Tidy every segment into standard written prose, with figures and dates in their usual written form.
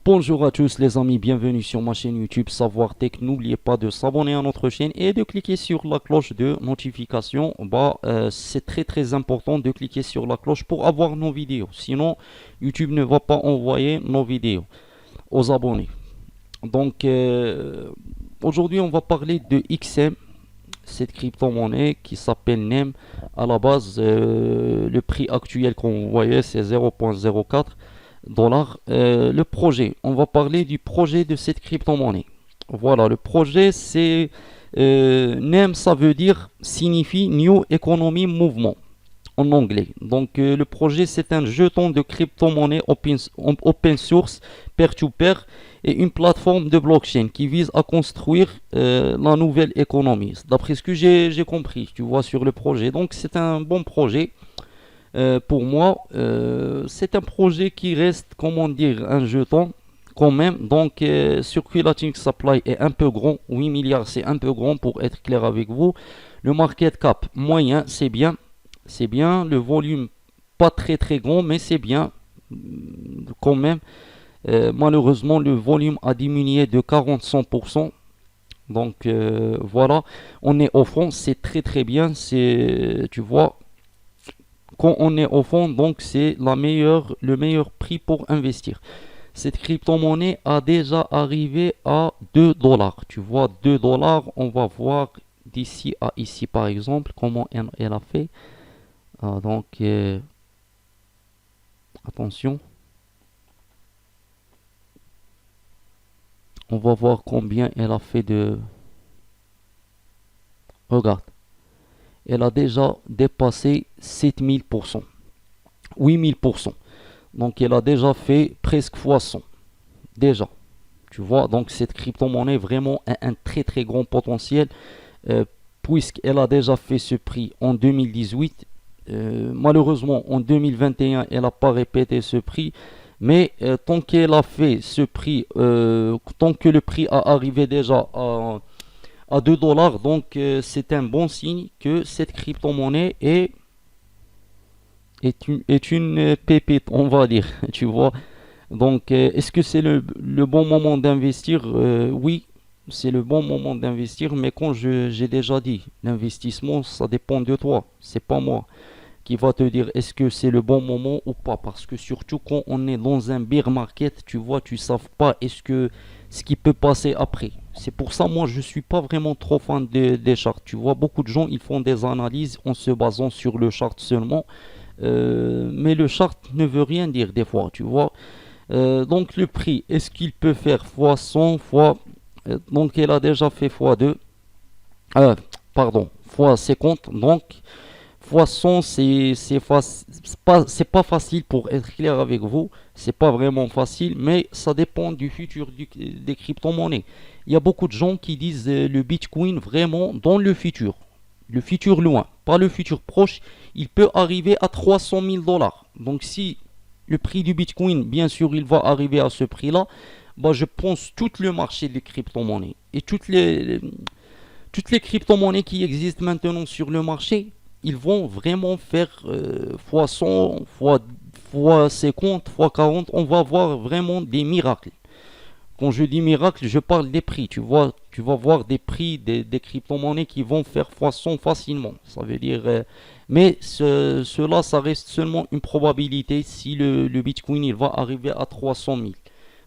Bonjour à tous les amis, bienvenue sur ma chaîne YouTube Savoir Tech. N'oubliez pas de s'abonner à notre chaîne et de cliquer sur la cloche de notification. C'est très important de cliquer sur la cloche pour avoir nos vidéos. Sinon, YouTube ne va pas envoyer nos vidéos aux abonnés. Donc, aujourd'hui, on va parler de XM, cette crypto-monnaie qui s'appelle NEM. À la base, le prix actuel qu'on voyait, c'est 0,04 dollars. Le projet, on va parler du projet de cette crypto-monnaie. Voilà, le projet c'est NEM, ça veut dire signifie New Economy Movement en anglais. Donc le projet c'est un jeton de crypto-monnaie open source peer-to-peer et une plateforme de blockchain qui vise à construire la nouvelle économie. D'après ce que j'ai compris, tu vois, sur le projet. Donc c'est un bon projet. Pour moi, c'est un projet qui reste, comment dire, un jeton quand même. Donc, Circulating Supply est un peu grand. 8 milliards, c'est un peu grand pour être clair avec vous. Le market cap moyen, c'est bien. C'est bien. Le volume, pas très grand, mais c'est bien quand même. Malheureusement, le volume a diminué de 40-100%. Donc, voilà. On est au fond, c'est très bien. C'est, tu vois, quand on est au fond, donc c'est le meilleur prix pour investir. Cette crypto-monnaie a déjà arrivé à 2 dollars. Tu vois, 2 dollars, on va voir d'ici à ici par exemple comment elle a fait. Donc, attention, on va voir combien elle a fait de... Regarde, elle a déjà dépassé 7000%, 8000%. Donc elle a déjà fait presque fois 100. Déjà. Tu vois, donc cette crypto-monnaie vraiment a un très grand potentiel euh, puisqu'elle a déjà fait ce prix en 2018. Malheureusement, en 2021, elle n'a pas répété ce prix. Mais tant qu'elle a fait ce prix, tant que le prix a arrivé déjà à 2 dollars, donc c'est un bon signe que cette crypto-monnaie est une pépite, on va dire. Tu vois, donc, est-ce que c'est le bon moment d'investir? Oui, c'est le bon moment d'investir, mais quand j'ai déjà dit, l'investissement, ça dépend de toi, c'est pas moi qui va te dire est-ce que c'est le bon moment ou pas, parce que surtout quand on est dans un bear market, tu vois, tu ne sais pas est-ce que ce qui peut passer après. C'est pour ça, moi, je suis pas vraiment trop fan des charts. Tu vois, beaucoup de gens, ils font des analyses en se basant sur le chart seulement, mais le chart ne veut rien dire des fois, tu vois. Donc le prix, est-ce qu'il peut faire fois 100 fois... donc elle a déjà fait fois 2. Euh, pardon, fois 50. Donc fois 100, c'est pas facile pour être clair avec vous. C'est pas vraiment facile, mais ça dépend du futur des crypto-monnaies. Il y a beaucoup de gens qui disent le Bitcoin vraiment dans le futur. Le futur loin, pas le futur proche, il peut arriver à 300 000 dollars. Donc si le prix du Bitcoin, bien sûr, il va arriver à ce prix-là, bah, je pense tout le marché des crypto-monnaies et toutes les crypto-monnaies qui existent maintenant sur le marché, ils vont vraiment faire fois 100, fois 50, fois 40. On va voir vraiment des miracles. Quand je dis miracle, je parle des prix. Tu vas voir des prix des crypto-monnaies qui vont faire fois 100 facilement. Ça veut dire, mais cela, ça reste seulement une probabilité si le Bitcoin il va arriver à 300 000.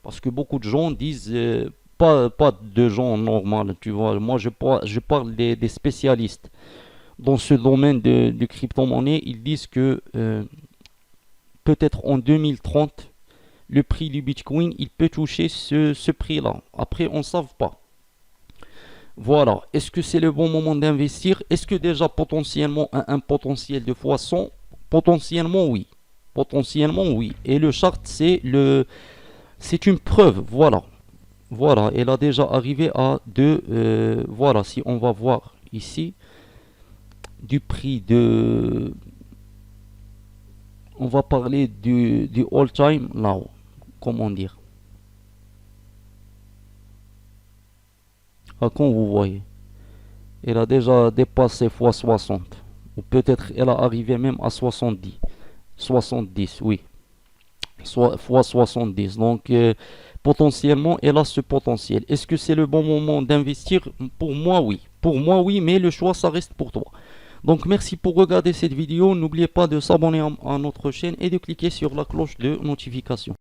Parce que beaucoup de gens disent, pas de gens normaux, tu vois. Moi, je parle des spécialistes dans ce domaine de crypto-monnaie. Ils disent que peut-être en 2030, le prix du Bitcoin, il peut toucher ce prix-là. Après, on ne sait pas. Voilà. Est-ce que c'est le bon moment d'investir? Est-ce que déjà potentiellement un potentiel de fois 100? Potentiellement oui. Potentiellement oui. Et le chart, c'est une preuve. Voilà. Voilà. Elle a déjà arrivé à 2. Voilà. Si on va voir ici, du prix de... On va parler du all-time now. Comment dire? Quand vous voyez. Elle a déjà dépassé fois 60. Ou peut-être elle a arrivé même à 70. 70, oui. Soit fois 70. Donc, potentiellement elle a ce potentiel. Est-ce que c'est le bon moment d'investir? Pour moi oui. Pour moi oui, mais le choix ça reste pour toi. Donc merci pour regarder cette vidéo. N'oubliez pas de s'abonner à notre chaîne et de cliquer sur la cloche de notification.